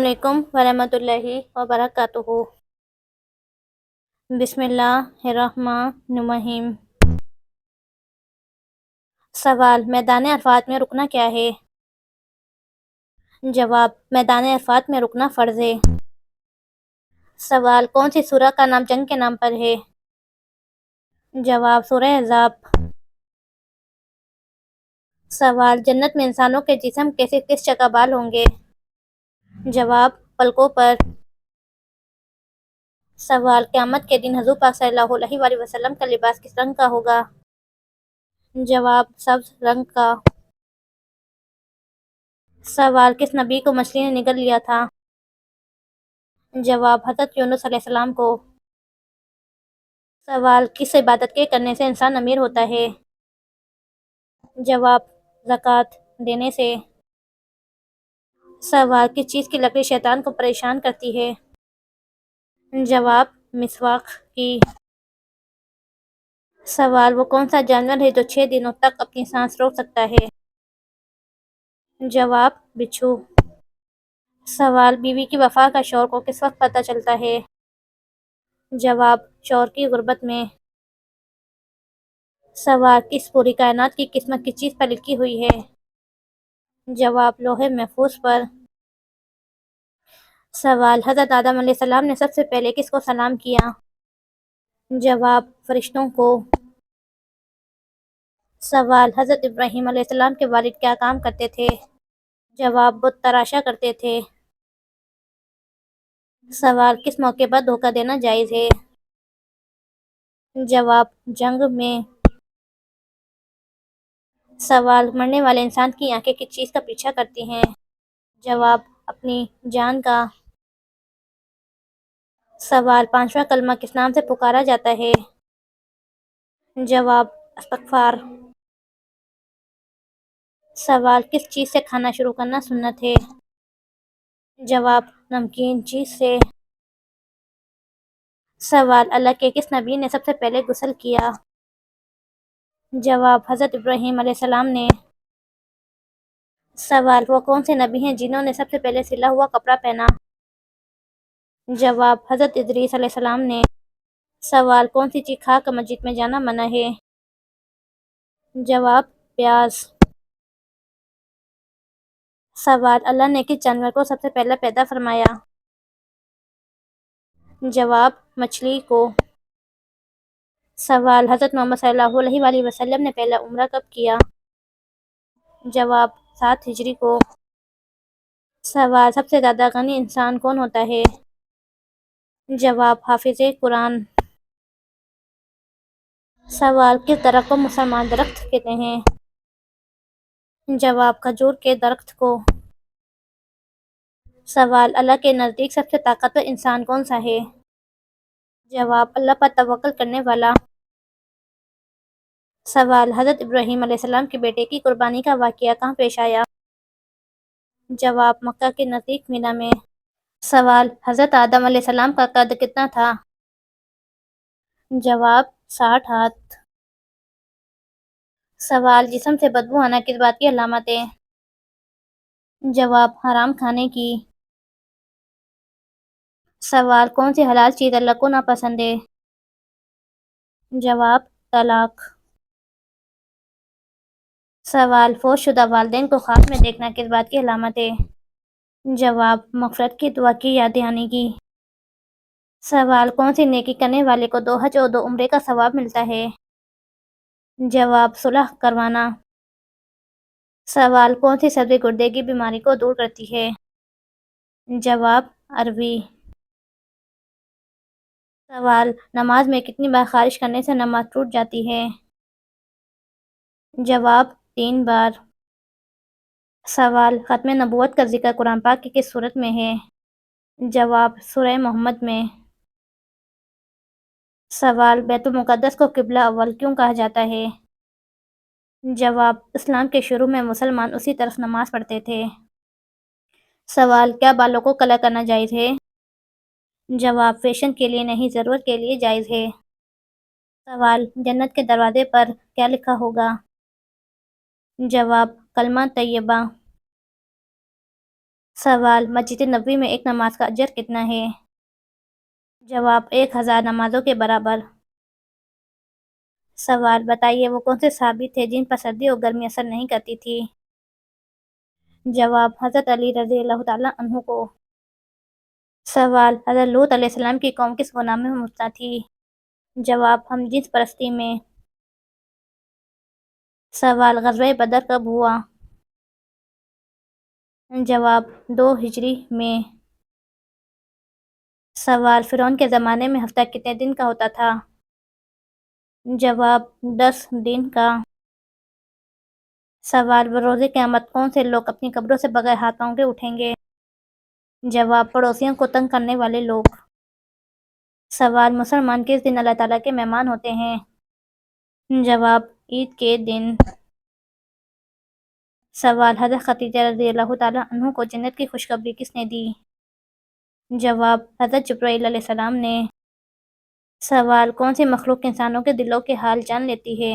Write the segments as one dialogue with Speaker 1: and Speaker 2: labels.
Speaker 1: علیکم ورحمۃ اللہ وبرکاتہ۔ بسم اللہ الرحمن الرحیم۔ سوال: میدان عرفات میں رکنا کیا ہے؟ جواب: میدان عرفات میں رکنا فرض ہے۔ سوال: کون سی سورہ کا نام جنگ کے نام پر ہے؟ جواب: سورہ احزاب۔ سوال: جنت میں انسانوں کے جسم کس جگہ بال ہوں گے؟ جواب: پلکوں پر۔ سوال: قیامت کے دن حضور پاک صلی اللہ علیہ وآلہ وسلم کا لباس کس رنگ کا ہوگا؟ جواب: سبز رنگ کا۔ سوال: کس نبی کو مچھلی نے نگل لیا تھا؟ جواب: حضرت یونس علیہ السلام کو۔ سوال: کس عبادت کے کرنے سے انسان امیر ہوتا ہے؟ جواب: زکوٰۃ دینے سے۔ سوال: کس چیز کی لکڑی شیطان کو پریشان کرتی ہے؟ جواب: مسواک کی۔ سوال: وہ کون سا جانور ہے جو 6 دنوں تک اپنی سانس روک سکتا ہے؟ جواب: بچھو۔ سوال: بیوی کی وفا کا شوہر کو کس وقت پتہ چلتا ہے؟ جواب: شوہر کی غربت میں۔ سوال: کس پوری کائنات کی قسمت کس چیز پر لکھی ہوئی ہے؟ جواب: لوح محفوظ پر۔ سوال: حضرت آدم علیہ السلام نے سب سے پہلے کس کو سلام کیا؟ جواب: فرشتوں کو۔ سوال: حضرت ابراہیم علیہ السلام کے والد کیا کام کرتے تھے؟ جواب: بت تراشا کرتے تھے۔ سوال: کس موقع پر دھوکہ دینا جائز ہے؟ جواب: جنگ میں۔ سوال: مرنے والے انسان کی آنکھیں کس چیز کا پیچھا کرتی ہیں؟ جواب: اپنی جان کا۔ سوال: 5واں کلمہ کس نام سے پکارا جاتا ہے؟ جواب: استغفار۔ سوال: کس چیز سے کھانا شروع کرنا سنت ہے؟ جواب: نمکین چیز سے۔ سوال: اللہ کے کس نبی نے سب سے پہلے غسل کیا؟ جواب: حضرت ابراہیم علیہ السلام نے۔ سوال: وہ کون سے نبی ہیں جنہوں نے سب سے پہلے سلا ہوا کپڑا پہنا؟ جواب: حضرت ادریس علیہ السلام نے۔ سوال: کون سی چیز کھا کر مسجد میں جانا منع ہے؟ جواب: پیاز۔ سوال: اللہ نے کس جانور کو سب سے پہلا پیدا فرمایا؟ جواب: مچھلی کو۔ سوال: حضرت محمد صلی اللہ علیہ وآلہ وسلم نے پہلا عمرہ کب کیا؟ جواب: 7 ہجری کو۔ سوال: سب سے زیادہ غنی انسان کون ہوتا ہے؟ جواب: حافظ قرآن۔ سوال: کس درخت کو مسلمان درخت کہتے ہیں؟ جواب: کھجور کے درخت کو۔ سوال: اللہ کے نزدیک سب سے طاقتور انسان کون سا ہے؟ جواب: اللہ پر توکل کرنے والا۔ سوال: حضرت ابراہیم علیہ السلام کے بیٹے کی قربانی کا واقعہ کہاں پیش آیا؟ جواب: مکہ کے نزدیک مینا میں۔ سوال: حضرت آدم علیہ السلام کا قد کتنا تھا؟ جواب: 60 ہاتھ۔ سوال: جسم سے بدبو آنا کس بات کی علامت ہے؟ جواب: حرام کھانے کی۔ سوال: کون سی حلال چیز اللہ کو ناپسند ہے؟ جواب: طلاق۔ سوال: فوت شدہ والدین کو خواب میں دیکھنا کس بات کی علامت ہے؟ جواب: مغفرت کی دعا کی یاد آنے کی۔ سوال: کون سی نیکی کرنے والے کو 2 حج اور 2 عمرے کا ثواب ملتا ہے؟ جواب: صلح کروانا۔ سوال: کون سی سبزی گردے کی بیماری کو دور کرتی ہے؟ جواب: اروی۔ سوال: نماز میں کتنی بار خارش کرنے سے نماز ٹوٹ جاتی ہے؟ جواب: 3 بار۔ سوال: ختم نبوت کا ذکر قرآن پاک کی کس سورت میں ہے؟ جواب: سورہ محمد میں۔ سوال: بیت المقدس کو قبلہ اول کیوں کہا جاتا ہے؟ جواب: اسلام کے شروع میں مسلمان اسی طرف نماز پڑھتے تھے۔ سوال: کیا بالوں کو کلر کرنا جائز ہے؟ جواب: فیشن کے لیے نہیں، ضرورت کے لیے جائز ہے۔ سوال: جنت کے دروازے پر کیا لکھا ہوگا؟ جواب: کلمہ طیبہ۔ سوال: مسجد نبوی میں ایک نماز کا اجر کتنا ہے؟ جواب: 1000 نمازوں کے برابر۔ سوال: بتائیے وہ کون سے صحابی تھے جن پر سردی اور گرمی اثر نہیں کرتی تھی؟ جواب: حضرت علی رضی اللہ تعالیٰ عنہ کو۔ سوال: حضرت لوط علیہ السلام کی قوم کس گناہ میں مبتلا تھی؟ جواب: ہم جنس پرستی میں۔ سوال: غزوہ بدر کب ہوا؟ جواب: 2 ہجری میں۔ سوال: فرعون کے زمانے میں ہفتہ کتنے دن کا ہوتا تھا؟ جواب: 10 دن کا۔ سوال: بروز قیامت کون سے لوگ اپنی قبروں سے بغیر ہاتھ پاؤں کے اٹھیں گے؟ جواب: پڑوسیوں کو تنگ کرنے والے لوگ۔ سوال: مسلمان کس دن اللہ تعالیٰ کے مہمان ہوتے ہیں؟ جواب: عید کے دن۔ سوال: حضرت خدیجہ رضی اللہ تعالیٰ عنہ کو جنت کی خوشخبری کس نے دی؟ جواب: حضرت جبرائیل علیہ السلام نے۔ سوال: کون سی مخلوق انسانوں کے دلوں کے حال جان لیتی ہے؟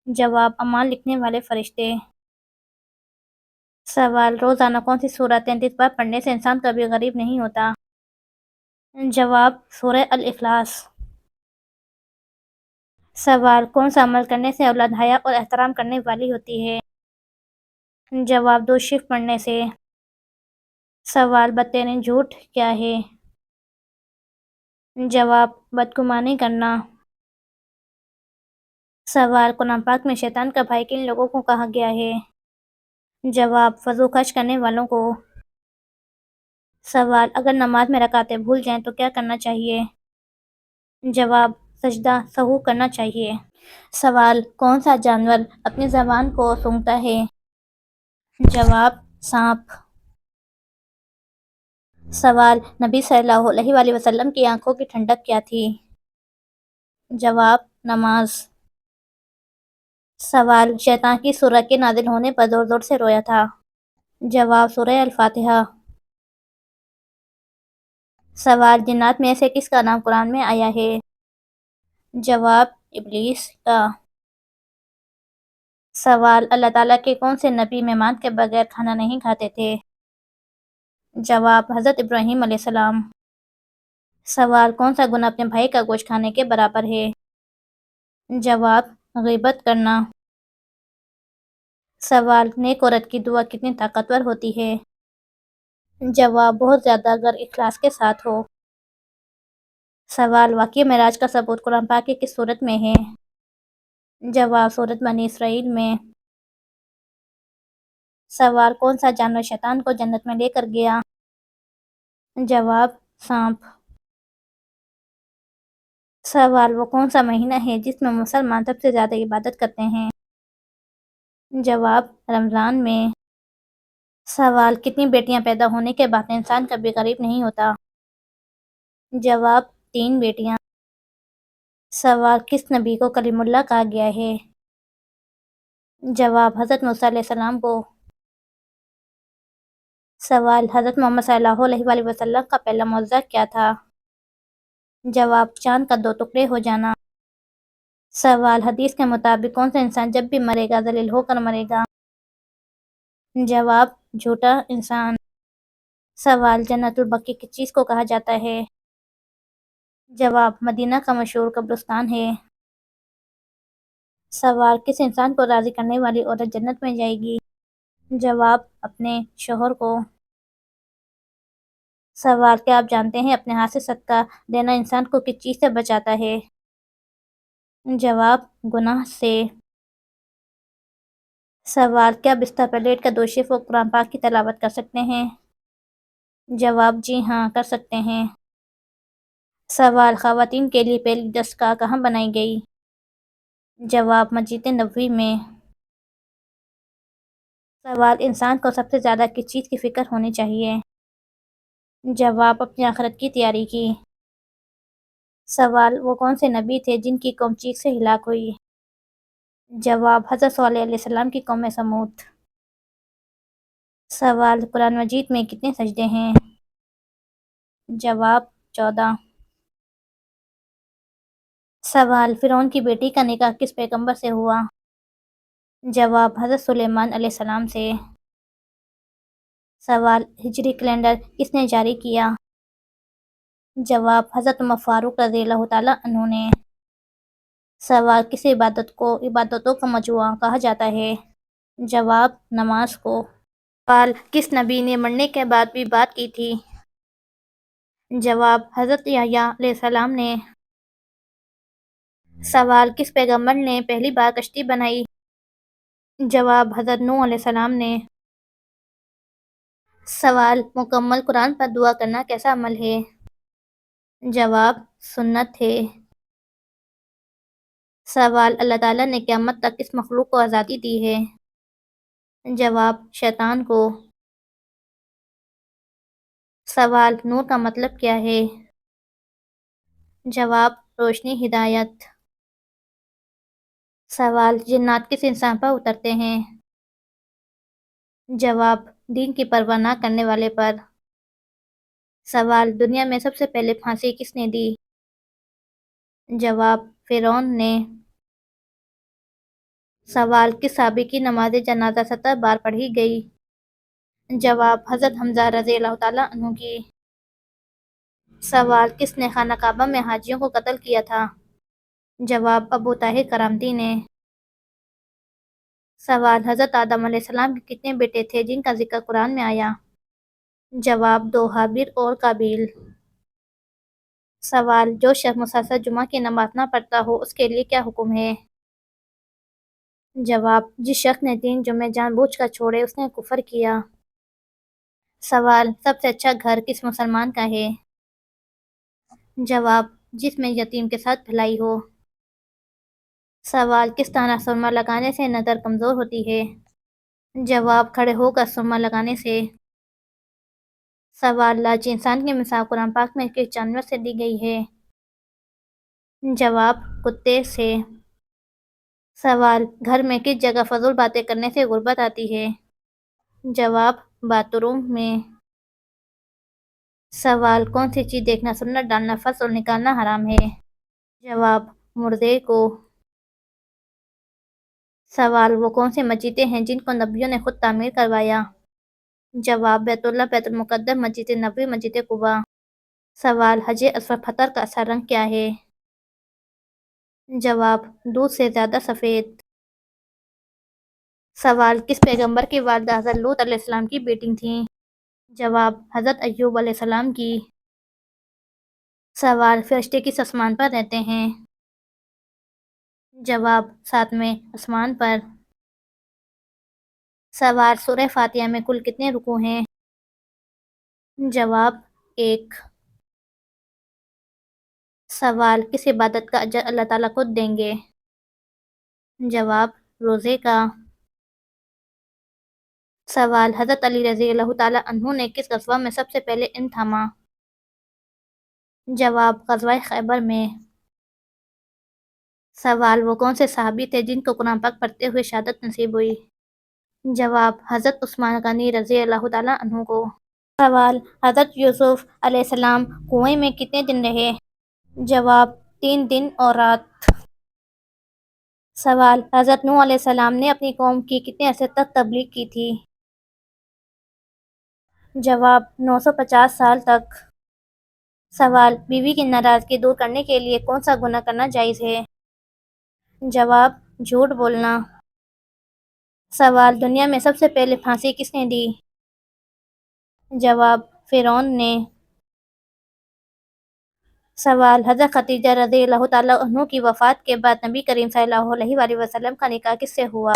Speaker 1: جواب: اعمال لکھنے والے فرشتے۔ سوال: روزانہ کون سی سورہ 33 بار پڑھنے سے انسان کبھی غریب نہیں ہوتا؟ جواب: سورہ الاخلاص۔ سوال: کون سا عمل کرنے سے اولاد حیا اور احترام کرنے والی ہوتی ہے؟ جواب: 2 شف پڑھنے سے۔ سوال: بدترین جھوٹ کیا ہے؟ جواب: بدگمانی کرنا۔ سوال: قرآن پاک میں شیطان کا بھائی کن لوگوں کو کہا گیا ہے؟ جواب: فضول خرچ کرنے والوں کو۔ سوال: اگر نماز میں رکعتیں بھول جائیں تو کیا کرنا چاہیے؟ جواب: سجدہ سہو کرنا چاہیے۔ سوال: کون سا جانور اپنی زبان کو سونگھتا ہے؟ جواب: سانپ۔ سوال: نبی صلی اللہ علیہ وآلہ وسلم کی آنکھوں کی ٹھنڈک کیا تھی؟ جواب: نماز۔ سوال: شیطان کی سورہ کے نازل ہونے پر زور زور سے رویا تھا؟ جواب: سورہ الفاتحہ۔ سوال: جنات میں سے کس کا نام قرآن میں آیا ہے؟ جواب: ابلیس کا۔ سوال: اللہ تعالیٰ کے کون سے نبی مہمان کے بغیر کھانا نہیں کھاتے تھے؟ جواب: حضرت ابراہیم علیہ السلام۔ سوال: کون سا گناہ اپنے بھائی کا گوشت کھانے کے برابر ہے؟ جواب: غیبت کرنا۔ سوال: نیک عورت کی دعا کتنی طاقتور ہوتی ہے؟ جواب: بہت زیادہ اگر اخلاص کے ساتھ ہو۔ سوال: واقعہ معراج کا ثبوت قرآن پاک کی کس سورت میں ہے؟ جواب: سورۃ بنی اسرائیل میں۔ سوال: کون سا جانور شیطان کو جنت میں لے کر گیا؟ جواب: سانپ۔ سوال: وہ کون سا مہینہ ہے جس میں مسلمان سب سے زیادہ عبادت کرتے ہیں؟ جواب: رمضان میں۔ سوال: کتنی بیٹیاں پیدا ہونے کے بعد انسان کبھی غریب نہیں ہوتا؟ جواب: 3 بیٹیاں۔ سوال: کس نبی کو کلیم اللہ کہا گیا ہے؟ جواب: حضرت موسیٰ علیہ السلام کو۔ سوال: حضرت محمد صلی اللہ علیہ وآلہ وسلم کا پہلا معجزہ کیا تھا؟ جواب: چاند کا 2 ٹکڑے ہو جانا۔ سوال: حدیث کے مطابق کون سا انسان جب بھی مرے گا ذلیل ہو کر مرے گا؟ جواب: جھوٹا انسان۔ سوال: جنت البقیع کس چیز کو کہا جاتا ہے؟ جواب: مدینہ کا مشہور قبرستان ہے۔ سوال: کس انسان کو راضی کرنے والی عورت جنت میں جائے گی؟ جواب: اپنے شوہر کو۔ سوال: کیا آپ جانتے ہیں اپنے ہاتھ سے صدقہ دینا انسان کو کس چیز سے بچاتا ہے؟ جواب: گناہ سے۔ سوال: کیا بستر پر لیٹ کر 2 شف قرآن پاک کی تلاوت کر سکتے ہیں؟ جواب: جی ہاں، کر سکتے ہیں۔ سوال: خواتین کے لیے پہلی دستگاہ کہاں بنائی گئی؟ جواب: مسجد نبوی میں۔ سوال: انسان کو سب سے زیادہ کس چیز کی فکر ہونی چاہیے؟ جواب: اپنی آخرت کی تیاری کی۔ سوال: وہ کون سے نبی تھے جن کی قوم چیخ سے ہلاک ہوئی؟ جواب: حضرت صالح علیہ السلام کی قوم سمود۔ سوال: قرآن مجید میں کتنے سجدے ہیں؟ جواب: 14۔ سوال: فرعون کی بیٹی کا نکاح کس پیغمبر سے ہوا؟ جواب: حضرت سلیمان علیہ السلام سے۔ سوال ہجری کیلنڈر کس نے جاری کیا؟ جواب حضرت عمر فاروق رضی اللہ تعالیٰ عنہ نے۔ سوال کس عبادت کو عبادتوں کا مجموعہ کہا جاتا ہے؟ جواب نماز کو۔ سوال کس نبی نے مرنے کے بعد بھی بات کی تھی؟ جواب حضرت یحییٰ علیہ السلام نے۔ سوال کس پیغمبر نے پہلی بار کشتی بنائی؟ جواب حضرت نوح علیہ السلام نے۔ سوال مکمل قرآن پر دعا کرنا کیسا عمل ہے؟ جواب سنت ہے۔ سوال اللہ تعالیٰ نے قیامت تک کس مخلوق کو آزادی دی ہے؟ جواب شیطان کو۔ سوال نور کا مطلب کیا ہے؟ جواب روشنی ہدایت۔ سوال جنات کس انسان پر اترتے ہیں؟ جواب دین کی پرواہ نہ کرنے والے پر۔ سوال دنیا میں سب سے پہلے پھانسی کس نے دی؟ جواب فرعون نے۔ سوال کس صحابی کی نماز جنازہ 70 بار پڑھی گئی؟ جواب حضرت حمزہ رضی اللہ تعالیٰ عنہ کی۔ سوال کس نے خانہ کعبہ میں حاجیوں کو قتل کیا تھا؟ جواب ابو طاہر کرامتی نے۔ سوال حضرت آدم علیہ السلام کے کتنے بیٹے تھے جن کا ذکر قرآن میں آیا؟ جواب 2 حابیل اور قابیل۔ سوال جو شخص مسلسل جمعہ کی نماز نہ پڑھتا ہو اس کے لیے کیا حکم ہے؟ جواب جس شخص نے 3 جمعے جان بوجھ کر چھوڑے اس نے کفر کیا۔ سوال سب سے اچھا گھر کس مسلمان کا ہے؟ جواب جس میں یتیم کے ساتھ بھلائی ہو۔ سوال کس طرح سرما لگانے سے نظر کمزور ہوتی ہے؟ جواب کھڑے ہو کر سرما لگانے سے۔ سوال لالچی انسان کی مثال قرآن پاک میں کس جانور سے دی گئی ہے؟ جواب کتے سے۔ سوال گھر میں کس جگہ فضول باتیں کرنے سے غربت آتی ہے؟ جواب باتھ روم میں۔ سوال کون سی چیز دیکھنا سنت ڈالنا فرض اور نکالنا حرام ہے؟ جواب مردے کو۔ سوال وہ کون سی مسجدیں ہیں جن کو نبیوں نے خود تعمیر کروایا؟ جواب بیت اللہ، بیت المقدس، مسجد نبوی، مسجد قباء۔ سوال حجر اسود پتھر کا اصل رنگ کیا ہے؟ جواب دودھ سے زیادہ سفید۔ سوال کس پیغمبر کی والدہ حضرت لوط علیہ السلام کی بیٹی تھیں؟ جواب حضرت ایوب علیہ السلام کی۔ سوال فرشتے کس آسمان پر رہتے ہیں؟ جواب 7ویں آسمان پر۔ سوال سورہ فاتحہ میں کل کتنے رکوع ہیں؟ جواب 1۔ سوال کس عبادت کا اجر اللہ تعالیٰ خود دیں گے؟ جواب روزے کا۔ سوال حضرت علی رضی اللہ تعالیٰ عنہ نے کس غزوہ میں سب سے پہلے علم تھاما؟ جواب غزوہ خیبر میں۔ سوال وہ کون سے صحابی تھے جن کو قرآن پاک پڑھتے ہوئے شہادت نصیب ہوئی؟ جواب حضرت عثمان غنی رضی اللہ تعالیٰ عنہ کو۔ سوال حضرت یوسف علیہ السلام کنویں میں کتنے دن رہے؟ جواب 3 دن اور رات۔ سوال حضرت نوح علیہ السلام نے اپنی قوم کی کتنے عرصے تک تبلیغ کی تھی؟ جواب 950 سال تک۔ سوال بیوی کی ناراضگی دور کرنے کے لیے کون سا گناہ کرنا جائز ہے؟ جواب جھوٹ بولنا۔ سوال دنیا میں سب سے پہلے پھانسی کس نے دی؟ جواب فرعون نے۔ سوال حضرت خدیجہ رضی اللہ تعالیٰ عنہ کی وفات کے بعد نبی کریم صلی اللہ علیہ وآلہ وسلم کا نکاح کس سے ہوا؟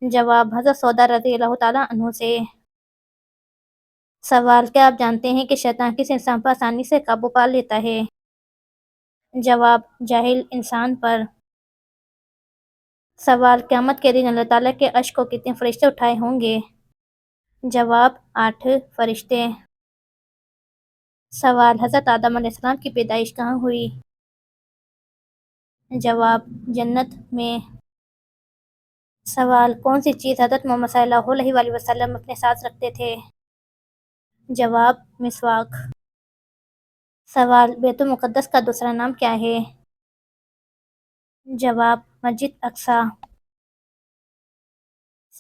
Speaker 1: جواب حضرت سودا رضی اللہ تعالیٰ عنہ سے۔ سوال کیا آپ جانتے ہیں کہ شیطان کس انسان پر آسانی سے قابو پا لیتا ہے؟ جواب جاہل انسان پر۔ سوال قیامت کے دن اللہ تعالیٰ کے عرش کو کتنے فرشتے اٹھائے ہوں گے؟ جواب 8 فرشتے۔ سوال حضرت آدم علیہ السلام کی پیدائش کہاں ہوئی؟ جواب جنت میں۔ سوال کون سی چیز حضرت محمد صلی اللہ علیہ وآلہ وسلم اپنے ساتھ رکھتے تھے؟ جواب مسواک۔ سوال بیت المقدس کا دوسرا نام کیا ہے؟ جواب مسجد اقصی۔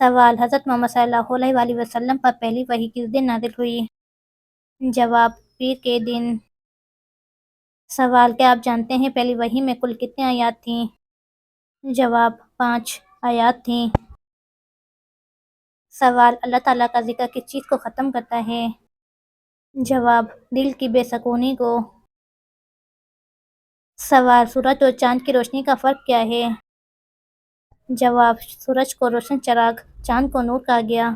Speaker 1: سوال: حضرت محمد صلی اللہ علیہ وآلہ وسلم پر پہلی وحی کس دن نازل ہوئی؟ جواب: پیر کے دن۔ سوال: کیا آپ جانتے ہیں پہلی وحی میں کل کتنی آیات تھیں؟ جواب: 5 آیات تھیں۔ سوال: اللہ تعالیٰ کا ذکر کس چیز کو ختم کرتا ہے؟ جواب: دل کی بے سکونی کو۔ سوال: سورج اور چاند کی روشنی کا فرق کیا ہے؟ جواب: سورج کو روشن چراغ، چاند کو نور کہا گیا۔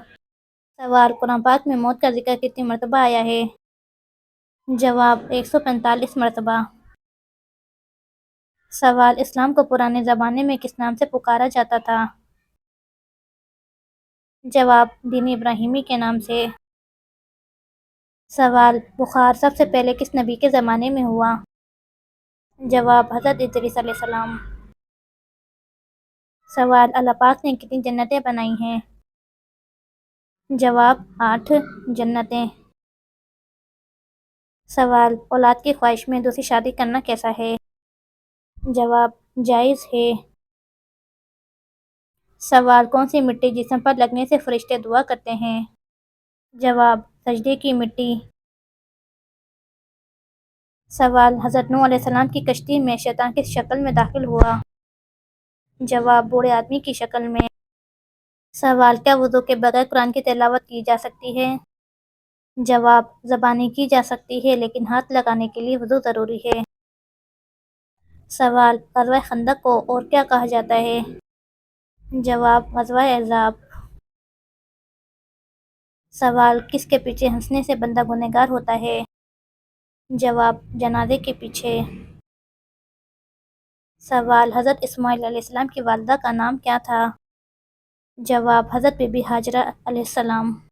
Speaker 1: سوال: قرآن پاک میں موت کا ذکر کتنی مرتبہ آیا ہے؟ جواب: 145 مرتبہ۔ سوال: اسلام کو پرانے زمانے میں کس نام سے پکارا جاتا تھا؟ جواب: دین ابراہیمی کے نام سے۔ سوال: بخار سب سے پہلے کس نبی کے زمانے میں ہوا؟ جواب: حضرت ادریس علیہ السلام۔ سوال: اللہ پاک نے کتنی جنتیں بنائی ہیں؟ جواب: 8 جنتیں۔ سوال: اولاد کی خواہش میں دوسری شادی کرنا کیسا ہے؟ جواب: جائز ہے۔ سوال: کون سی مٹی جسم پر لگنے سے فرشتے دعا کرتے ہیں؟ جواب: سجدے کی مٹی۔ سوال: حضرت نوح علیہ السلام کی کشتی میں شیطان کس شکل میں داخل ہوا؟ جواب: بوڑھے آدمی کی شکل میں۔ سوال: کیا وضو کے بغیر قرآن کی تلاوت کی جا سکتی ہے؟ جواب: زبانی کی جا سکتی ہے لیکن ہاتھ لگانے کے لیے وضو ضروری ہے۔ سوال: غزوہ خندق کو اور کیا کہا جاتا ہے؟ جواب: غزوہ احزاب۔ سوال: کس کے پیچھے ہنسنے سے بندہ گنہگار ہوتا ہے؟ جواب: جنازے کے پیچھے۔ سوال: حضرت اسماعیل علیہ السلام کی والدہ کا نام کیا تھا؟ جواب: حضرت بی بی ہاجرہ علیہ السلام۔